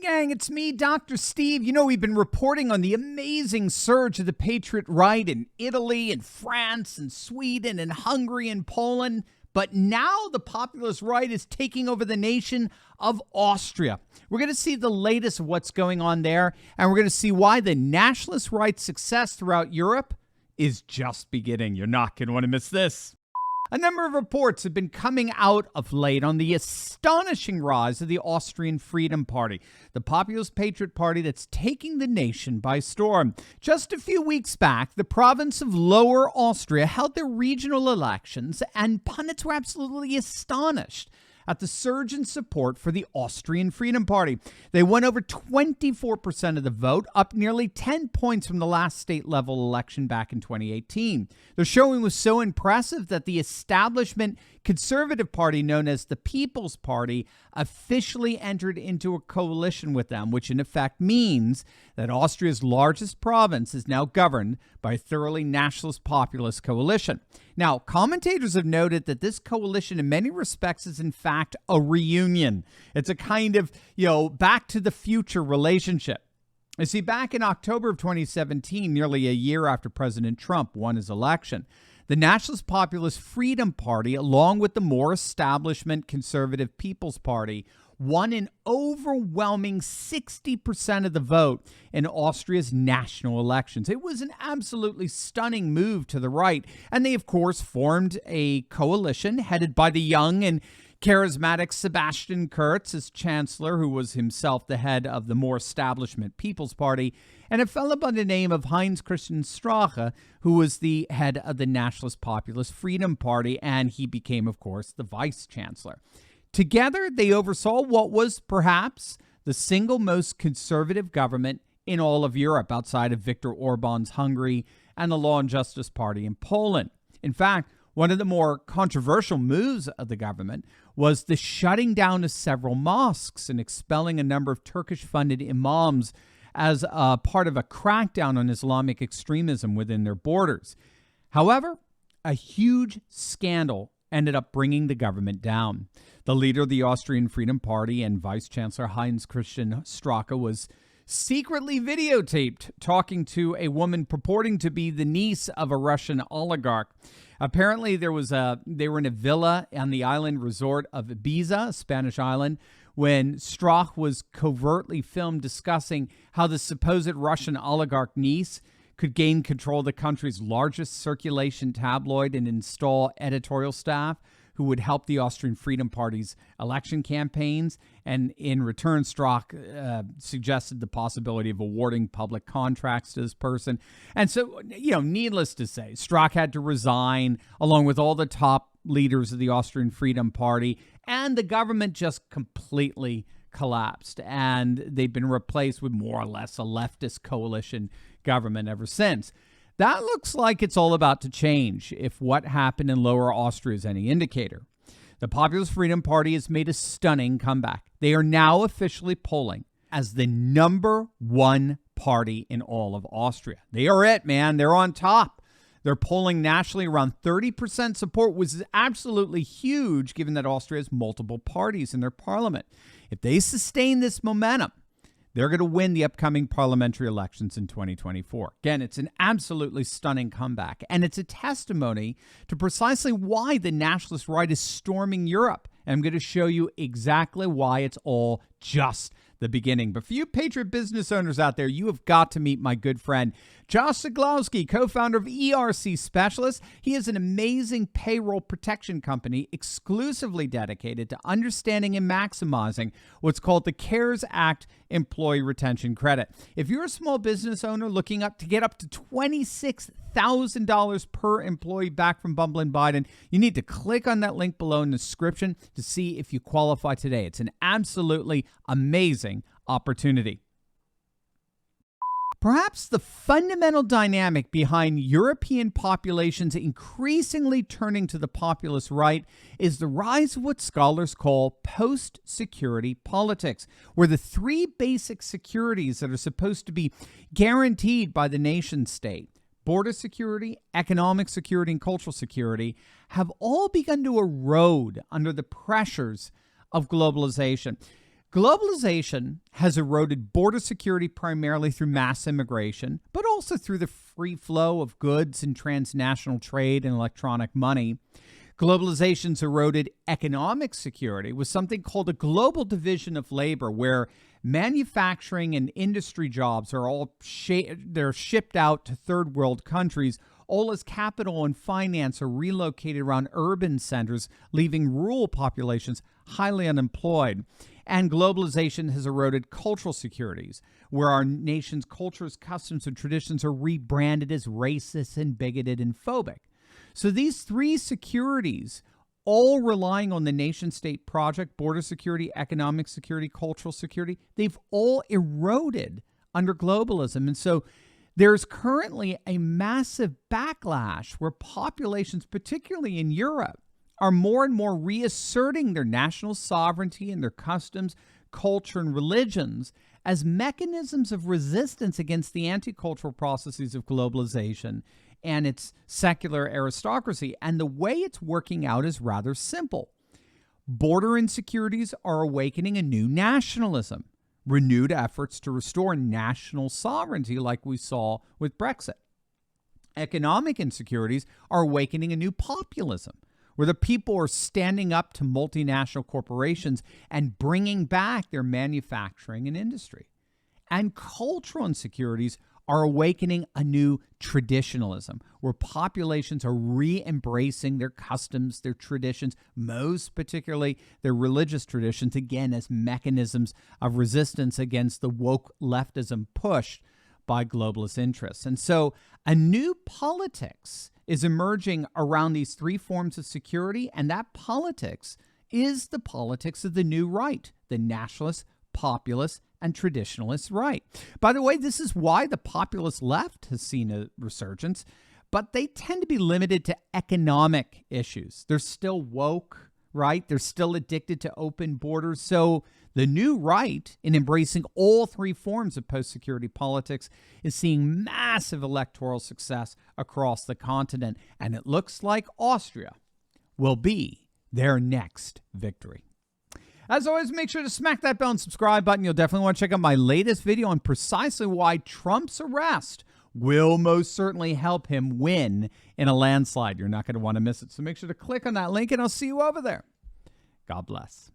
gang, it's me, Dr. Steve. You know, we've been reporting on the amazing surge of the Patriot right in Italy and France and Sweden and Hungary and Poland. But now the populist right is taking over the nation of Austria. We're going to see the latest of what's going on there, and we're going to see why the nationalist right's success throughout Europe is just beginning. You're not going to want to miss this. A number of reports have been coming out of late on the astonishing rise of the Austrian Freedom Party, the populist patriot party that's taking the nation by storm. Just a few weeks back, the province of Lower Austria held their regional elections, and pundits were absolutely astonished at the surge in support for the Austrian Freedom Party. They won over 24% of the vote, up nearly 10 points from the last state-level election back in 2018. Their showing was so impressive that the establishment conservative party known as the People's Party officially entered into a coalition with them, which in effect means that Austria's largest province is now governed by a thoroughly nationalist populist coalition. Now, commentators have noted that this coalition in many respects is in fact a reunion. It's a kind of, back to the future relationship. You see, back in October of 2017, nearly a year after President Trump won his election, the Nationalist Populist Freedom Party, along with the more establishment conservative People's Party, won an overwhelming 60% of the vote in Austria's national elections. It was an absolutely stunning move to the right, and they, of course, formed a coalition headed by the young and charismatic Sebastian Kurz as chancellor, who was himself the head of the more establishment People's Party, and a fellow by the name of Heinz-Christian Strache, who was the head of the Nationalist Populist Freedom Party, and he became, of course, the vice chancellor. Together, they oversaw what was perhaps the single most conservative government in all of Europe, outside of Viktor Orban's Hungary and the Law and Justice Party in Poland. In fact, one of the more controversial moves of the government was the shutting down of several mosques and expelling a number of Turkish-funded imams as a part of a crackdown on Islamic extremism within their borders. However, a huge scandal ended up bringing the government down. The leader of the Austrian Freedom Party and Vice Chancellor Heinz-Christian Strache was secretly videotaped talking to a woman purporting to be the niece of a Russian oligarch. Apparently, they were in a villa on the island resort of Ibiza, a Spanish island, when Strache was covertly filmed discussing how the supposed Russian oligarch niece could gain control of the country's largest circulation tabloid and install editorial staff who would help the Austrian Freedom Party's election campaigns. And in return, Strache suggested the possibility of awarding public contracts to this person. And so, needless to say, Strache had to resign along with all the top leaders of the Austrian Freedom Party, and the government just completely collapsed. And they've been replaced with more or less a leftist coalition government ever since. That looks like it's all about to change, if what happened in Lower Austria is any indicator. The Populist Freedom Party has made a stunning comeback. They are now officially polling as the number one party in all of Austria. They are it, man. They're on top. They're polling nationally around 30% support, which is absolutely huge given that Austria has multiple parties in their parliament. If they sustain this momentum, they're going to win the upcoming parliamentary elections in 2024. Again, it's an absolutely stunning comeback, and it's a testimony to precisely why the nationalist right is storming Europe. And I'm going to show you exactly why it's all just the beginning. But for you Patriot business owners out there, you have got to meet my good friend, Josh Zaglowski, co-founder of ERC Specialist. He is an amazing payroll protection company exclusively dedicated to understanding and maximizing what's called the CARES Act Employee Retention Credit. If you're a small business owner looking to get up to $26,000 per employee back from Bumble and Biden, you need to click on that link below in the description to see if you qualify today. It's an absolutely amazing opportunity. Perhaps the fundamental dynamic behind European populations increasingly turning to the populist right is the rise of what scholars call post-security politics, where the three basic securities that are supposed to be guaranteed by the nation state, border security, economic security, and cultural security, have all begun to erode under the pressures of globalization. Globalization has eroded border security primarily through mass immigration, but also through the free flow of goods and transnational trade and electronic money. Globalization's eroded economic security with something called a global division of labor, where manufacturing and industry jobs are all they're shipped out to third world countries, all as capital and finance are relocated around urban centers, leaving rural populations highly unemployed. And globalization has eroded cultural securities, where our nation's cultures, customs, and traditions are rebranded as racist and bigoted and phobic. So these three securities, all relying on the nation-state project, border security, economic security, cultural security, they've all eroded under globalism. And so there's currently a massive backlash where populations, particularly in Europe, are more and more reasserting their national sovereignty and their customs, culture, and religions as mechanisms of resistance against the anti-cultural processes of globalization and its secular aristocracy. And the way it's working out is rather simple. Border insecurities are awakening a new nationalism, renewed efforts to restore national sovereignty like we saw with Brexit. Economic insecurities are awakening a new populism, where the people are standing up to multinational corporations and bringing back their manufacturing and industry. And cultural insecurities are awakening a new traditionalism, where populations are re-embracing their customs, their traditions, most particularly their religious traditions, again, as mechanisms of resistance against the woke leftism pushed by globalist interests. And so a new politics is emerging around these three forms of security, and that politics is the politics of the new right, the nationalist, populist, and traditionalist right. By the way, this is why the populist left has seen a resurgence, but they tend to be limited to economic issues. They're still woke, right? They're still addicted to open borders. So the new right, in embracing all three forms of post-security politics, is seeing massive electoral success across the continent. And it looks like Austria will be their next victory. As always, make sure to smack that bell and subscribe button. You'll definitely want to check out my latest video on precisely why Trump's arrest will most certainly help him win in a landslide. You're not going to want to miss it. So make sure to click on that link, and I'll see you over there. God bless.